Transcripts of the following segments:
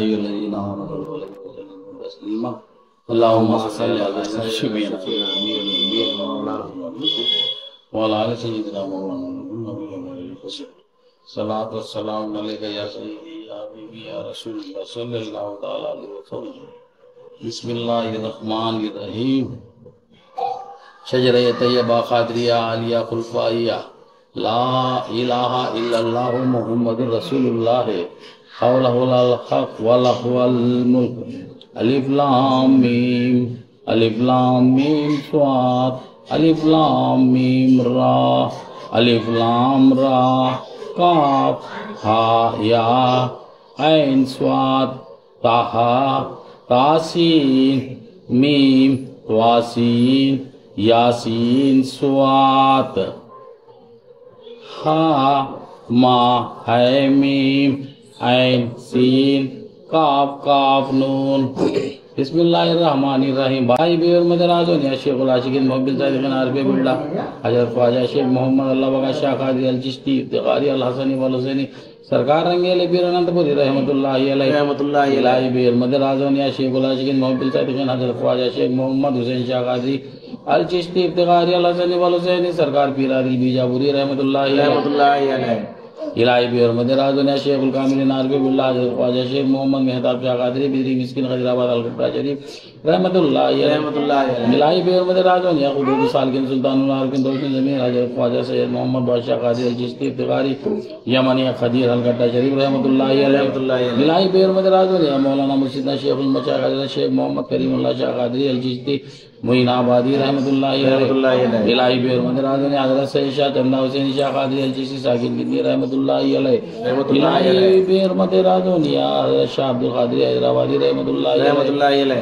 أيها الذين آمنوا صلوا عليه وسلموا تسليما اللهم صل على سيدنا محمد وعلى آل سيدنا محمد صلاة والسلام عليك يا سيدي يا حبيبي يا رسول الله صلى الله تعالى عليه وسلم بسم الله الرحمن الرحيم شجرہ طیبہ قادریہ عالیہ خلفائیہ لا الہ الا اللہ محمد رسول اللہ حولہ الحق ولہ الملک الف لام میم صاد الف لام میم را الف لام را کاف ہا یا عین صاد طہ تاسین میم تواسین یاسین صاد ہا ما ہے میم عین سین کاف کاف نون بسم اللہ الرحمن الرحیم بھائی بھی اور مدرازون یا شیخ العاشقین محبت صادقین عارف باللہ حضرت خواجہ شیخ محمد اللہ بغا شاہ قادری الچشتی افتخاری الحسنی والحسینی سرکار رنگیل پیر اننت پوری رحمت اللہ علیہ الہی بھی اور مدرازون یا شیخ العاشقین محبت صادقین حضرت خواجہ شیخ محمد حسین شاہ قادری الچشتی افتخاری الحسنی والحسینی سرکار پیر عادل بیجاپوری رحمت اللہ علیہ الہی بھی اور مدرازون یا شیخ الکاملین عارف باللہ حضرت خواجہ شیخ محمد مہتاب شاہ قادری بدری مسکین خضرآباد الکٹرہ شریف رحمت اللہ علیہ الہی بھی اور مدرازون یا خدود سالکین سلطان العارفین دوشن زمین حضرت خواجہ سید محمد بادشاہ قادری الچشتی افتخاری یمنی خدیر الکٹرہ شریف رحمت اللہ علیہ الہی بھی اور مدرازون یا مولانا مرشدنا شیخ المشایخ حضرت شیخ محمد کریم اللہ شاہ قادری الچشتی معین آبادی رحمت اللہ علیہ الہی بھی اور مدرازون یا حضرت سید شاہ چندہ حسین شاہ قادری الچشتی ساکن گندی رحمت اللہ علیہ الہی بھی اور مدرازون یا حضرت شاہ عبدالقادری حیدرآبادی رحمت اللہ علیہ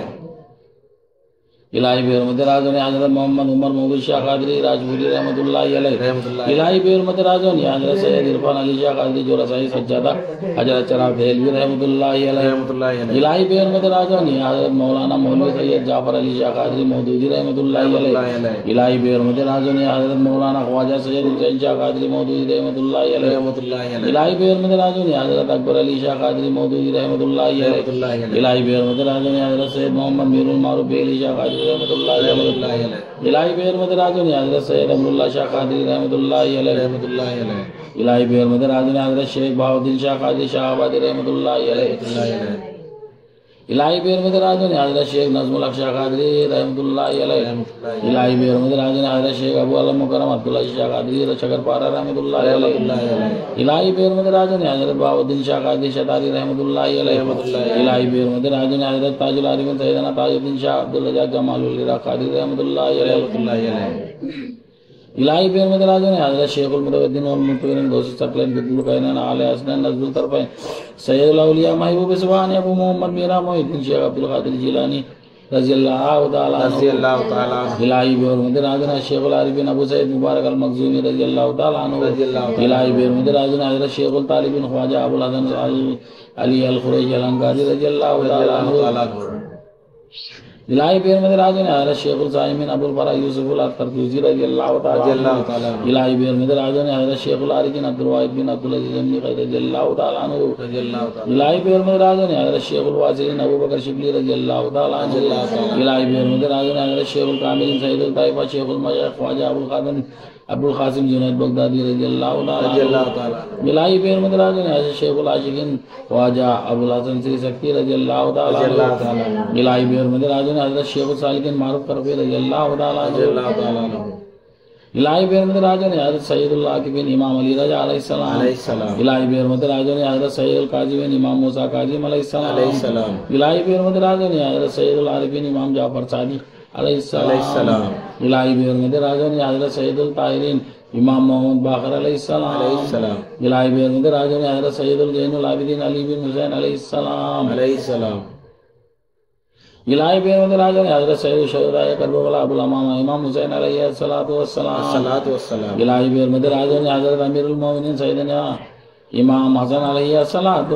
الہی بھی اور مدرازون یا حضرت محمد عمر محمود شاہ قادری راجپوری رحمت اللہ علیہ الہی بھی اور مدرازون یا حضرت سید عرفان علی شاہ قادری جو رسائی سجادہ حضرت چراغ دہلوی رحمت اللہ علیہ الہی بھی اور مدرازون یا حضرت مولانا مولوی سید جعفر علی شاہ قادری مودودی رحمت اللہ علیہ الہی بھی اور مدرازون یا حضرت مولانا خواجہ سید حسین شاہ قادری مودودی رحمت اللہ علیہ الہی بھی اور مدرازون یا حضرت اکبر علی شاہ قادری مودودی رحمت اللہ علیہ الہی بھی اور مدرازون یا حضرت سید محمد میر المعروف علی شاہ قادری رحمت اللہ علیہ الہی بھی اور مدرازون یا حضرت سید عبداللہ شاہ قادری رحمت اللہ علیہ الہی بھی اور مدرازون یا حضرت شیخ بہاؤالدین شاہ قادری شاہ آبادی رحمت اللہ علیہ الہی بھی اور مدرازون یا حضرت شیخ نظم الحق شاہ قادری رحمت اللہ علیہ الہی بھی اور مدرازون یا حضرت شیخ ابو علم مکرم عبداللہ شاہ قادری شکر پارہ رحمت اللہ علیہ الہی بھی اور مدرازون یا حضرت بہاؤالدین شاہ قادری شتاری رحمت اللہ علیہ الہی بھی اور مدرازون یا حضرت تاج العارفین سیدنا تاج الدین شاہ عبدالرزاق جمال الرا قادری رحمت اللہ علیہ الہی بھی اور مدرازون یا حضرت شیخ المتوحدین والمنتورین غوث ثقلین قطب القینین اعلی حسنین نزل الطرفین سید الاولیاء محبوب سبحانی ابو محمد میرا محی الدین شیخ عبدالقادر جیلانی رضی اللہ تعالیٰ عنہ الہی بھی اور مدرازون شیخ العارفین ابو سعید مبارک المخزومی رضی اللہ تعالیٰ عنہ الہی بھی اور مدرازون حضرت شیخ الطالبین خواجہ ابو الحسن علی الخریجی الانگاری رضی اللہ تعالیٰ عنہ الہی بھی اور مدرازون حضرت شیخ الصائمین ابو الفرح یوسف الطرطوسی رضی اللہ تعالیٰ عنہ الہی بھی اور مدرازون حضرت شیخ العارفین عبدالواحد بن عبدالعزیز امنی رضی اللہ تعالیٰ عنہ الہی بھی اور مدرازون حضرت شیخ الواصلین ابو بکر شبلی رضی اللہ تعالیٰ عنہ الہی بھی اور مدرازون حضرت شیخ الکاملین سید الطائفہ شیخ المشایخ خواجہ ابو القاسم جنید بغدادی رضی اللہ تعالیٰ الہی بھی اور مدرازون حضرت شیخ العاشقین خواجہ ابو الحسن سری سکتی رضی اللہ تعالیٰ الہی بھی اور مدرازون حضرت شیخ السالکین معروف کرفی رضی اللہ تعالیٰ الہی بھی اور مدرازون حضرت سید العاقبین امام علی رضا علیہ السلام الہی بھی اور مدرازون حضرت سید القاضمین امام موسیٰ قاضم علیہ السلام الہی بھی اور مدرازون حضرت سید العارفین امام جعفر صادق علیہ السلام الہی بھی اور مدرازون حضرت سید الطاہرین امام محمد باقر علیہ السلام الہی بھی اور مدرازون حضرت سید الزین العابدین علی بن حسین علیہ السلام الہی بھی اور مدرازون حضرت سید الشہداء کربلا ابو الامامہ امام حسین علیہ السلام الہی بھی اور مدرازون حضرت امیر المومنین سیدنا امام حسن علیہ السلام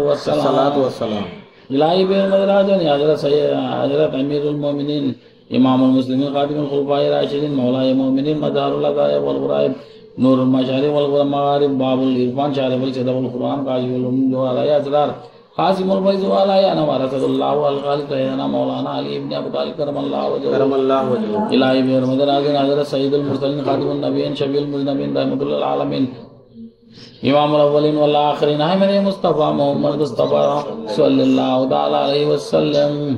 الہی بھی اور مدرازون حضرت امیر المومنین امام المسلمین خاتم الخلفاء راشدین مولا مومنین مظہر العطایا والغرائب نور المشارق والمغارب باب العرفان شارح الصدق القرآن کاشف العلوم جو علیہ اسرار قاسم الفیض والا یا نوارا صد اللہ والخالق سیدنا مولانا علی ابن ابو طالب کرم اللہ وجہہ الہی بحرمت ناظرین حضرت سید المرسلین خاتم النبیین شفیع المذنبین رحمت اللہ العالمین امام الاولین والآخرین احمد مصطفیٰ محمد مصطفیٰ صلی اللہ علیہ وسلم.